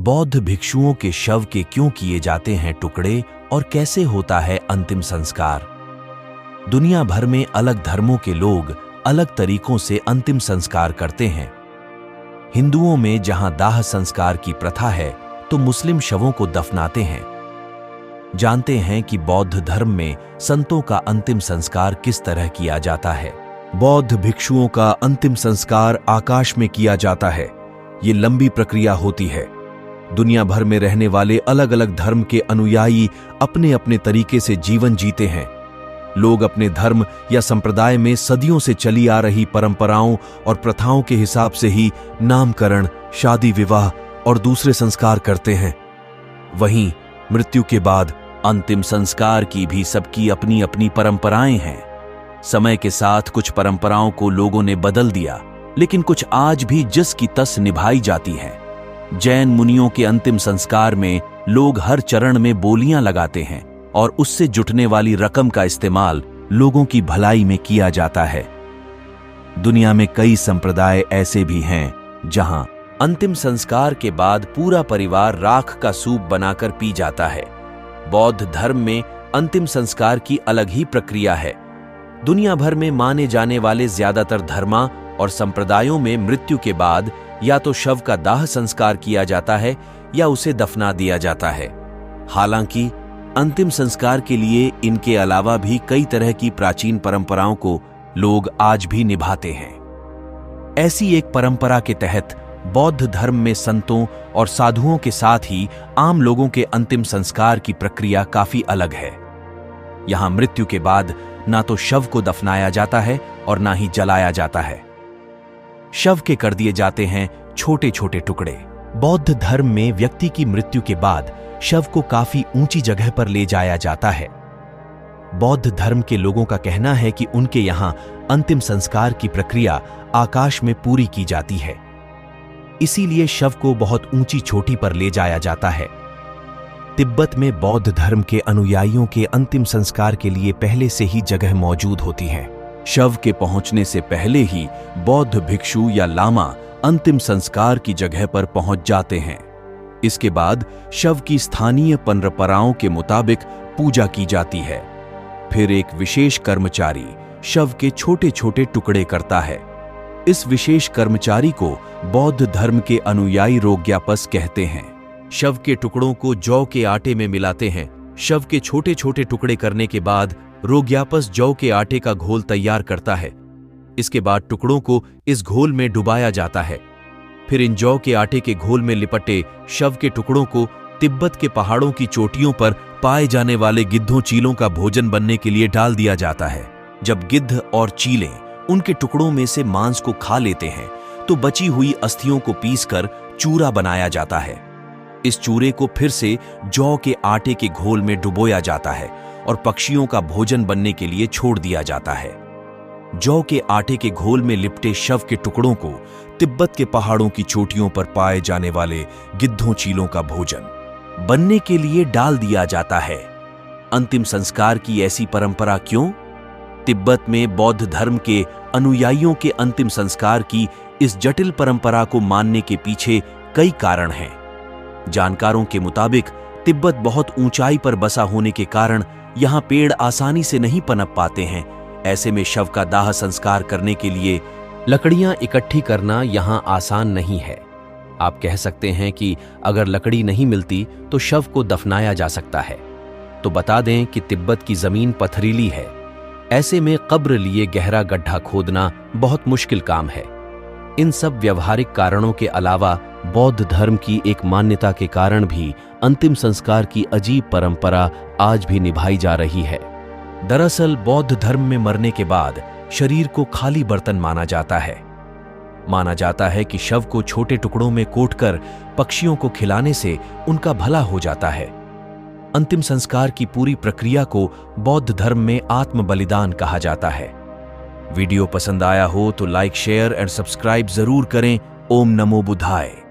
बौद्ध भिक्षुओं के शव के क्यों किए जाते हैं टुकड़े और कैसे होता है अंतिम संस्कार? दुनिया भर में अलग धर्मों के लोग अलग तरीकों से अंतिम संस्कार करते हैं। हिंदुओं में जहां दाह संस्कार की प्रथा है तो मुस्लिम शवों को दफनाते हैं। जानते हैं कि बौद्ध धर्म में संतों का अंतिम संस्कार किस तरह किया जाता है। बौद्ध भिक्षुओं का अंतिम संस्कार आकाश में किया जाता है। ये लंबी प्रक्रिया होती है। दुनिया भर में रहने वाले अलग अलग धर्म के अनुयायी अपने अपने तरीके से जीवन जीते हैं। लोग अपने धर्म या संप्रदाय में सदियों से चली आ रही परंपराओं और प्रथाओं के हिसाब से ही नामकरण, शादी विवाह और दूसरे संस्कार करते हैं। वहीं मृत्यु के बाद अंतिम संस्कार की भी सबकी अपनी अपनी परंपराएं हैं। समय के साथ कुछ परंपराओं को लोगों ने बदल दिया, लेकिन कुछ आज भी जस की तस निभाई जाती हैं। जैन मुनियों के अंतिम संस्कार में लोग हर चरण में बोलियां लगाते हैं और उससे जुटने वाली रकम का इस्तेमाल लोगों की भलाई में किया जाता है। दुनिया में कई संप्रदाय ऐसे भी हैं जहां अंतिम संस्कार के बाद पूरा परिवार राख का सूप बनाकर पी जाता है। बौद्ध धर्म में अंतिम संस्कार की अलग ही प्रक्रिया है। दुनिया भर में माने जाने वाले ज्यादातर धर्मा और संप्रदायों में मृत्यु के बाद या तो शव का दाह संस्कार किया जाता है या उसे दफना दिया जाता है। हालांकि अंतिम संस्कार के लिए इनके अलावा भी कई तरह की प्राचीन परंपराओं को लोग आज भी निभाते हैं। ऐसी एक परंपरा के तहत बौद्ध धर्म में संतों और साधुओं के साथ ही आम लोगों के अंतिम संस्कार की प्रक्रिया काफी अलग है। यहां मृत्यु के बाद ना तो शव को दफनाया जाता है और ना ही जलाया जाता है। शव के कर दिए जाते हैं छोटे छोटे टुकड़े। बौद्ध धर्म में व्यक्ति की मृत्यु के बाद शव को काफी ऊंची जगह पर ले जाया जाता है। बौद्ध धर्म के लोगों का कहना है कि उनके यहां अंतिम संस्कार की प्रक्रिया आकाश में पूरी की जाती है। इसीलिए शव को बहुत ऊंची चोटी पर ले जाया जाता है। तिब्बत में बौद्ध धर्म के अनुयायियों के अंतिम संस्कार के लिए पहले से ही जगह मौजूद होती है। शव के पहुंचने से पहले ही बौद्ध भिक्षु या लामा अंतिम संस्कार की जगह पर पहुंच जाते हैं। इसके बाद शव की स्थानीय परंपराओं के मुताबिक पूजा की जाती है। फिर एक विशेष कर्मचारी शव के छोटे छोटे टुकड़े करता है। इस विशेष कर्मचारी को बौद्ध धर्म के अनुयायी रोग्यापस कहते हैं। शव के टुकड़ों को जौ के आटे में मिलाते हैं। शव के छोटे छोटे टुकड़े करने के बाद रोग्यापस जौ के आटे का घोल तैयार करता है। इसके बाद टुकड़ों को इस घोल में डुबाया जाता है। फिर इन जौ के आटे के घोल में लिपटे शव के टुकड़ों को तिब्बत के पहाड़ों की चोटियों पर पाए जाने वाले गिद्धों चीलों का भोजन बनने के लिए डाल दिया जाता है। जब गिद्ध और चीलें उनके टुकड़ों में से मांस को खा लेते हैं तो बची हुई अस्थियों को पीसकर चूरा बनाया जाता है। इस चूरे को फिर से जौ के आटे के घोल में डुबोया जाता है और पक्षियों का भोजन बनने के लिए छोड़ दिया जाता है। जौ के आटे के घोल में लिपटे शव के टुकड़ों को तिब्बत के पहाड़ों की चोटियों पर पाए जाने वाले गिद्धों चीलों का भोजन बनने के लिए डाल दिया जाता है। अंतिम संस्कार की ऐसी परंपरा क्यों? तिब्बत में बौद्ध धर्म के अनुयायियों के अंतिम संस्कार की इस जटिल परंपरा को मानने के पीछे कई कारण हैं। जानकारों के मुताबिक तिब्बत बहुत ऊंचाई पर बसा होने के कारण यहां पेड़ आसानी से नहीं पनप पाते हैं। ऐसे में शव का दाह संस्कार करने के लिए लकड़ियां इकट्ठी करना यहां आसान नहीं है। आप कह सकते हैं कि अगर लकड़ी नहीं मिलती तो शव को दफनाया जा सकता है। तो बता दें कि तिब्बत की जमीन पथरीली है। ऐसे में कब्र लिए गहरा गड्ढा खोदना बहुत मुश्किल काम है। इन सब व्यवहारिक कारणों के अलावा बौद्ध धर्म की एक मान्यता के कारण भी अंतिम संस्कार की अजीब परंपरा आज भी निभाई जा रही है। दरअसल बौद्ध धर्म में मरने के बाद शरीर को खाली बर्तन माना जाता है। माना जाता है कि शव को छोटे टुकड़ों में कोटकर पक्षियों को खिलाने से उनका भला हो जाता है। अंतिम संस्कार की पूरी प्रक्रिया को बौद्ध धर्म में आत्म बलिदान कहा जाता है। वीडियो पसंद आया हो तो लाइक, शेयर एंड सब्सक्राइब जरूर करें। ओम नमो बुद्धाय।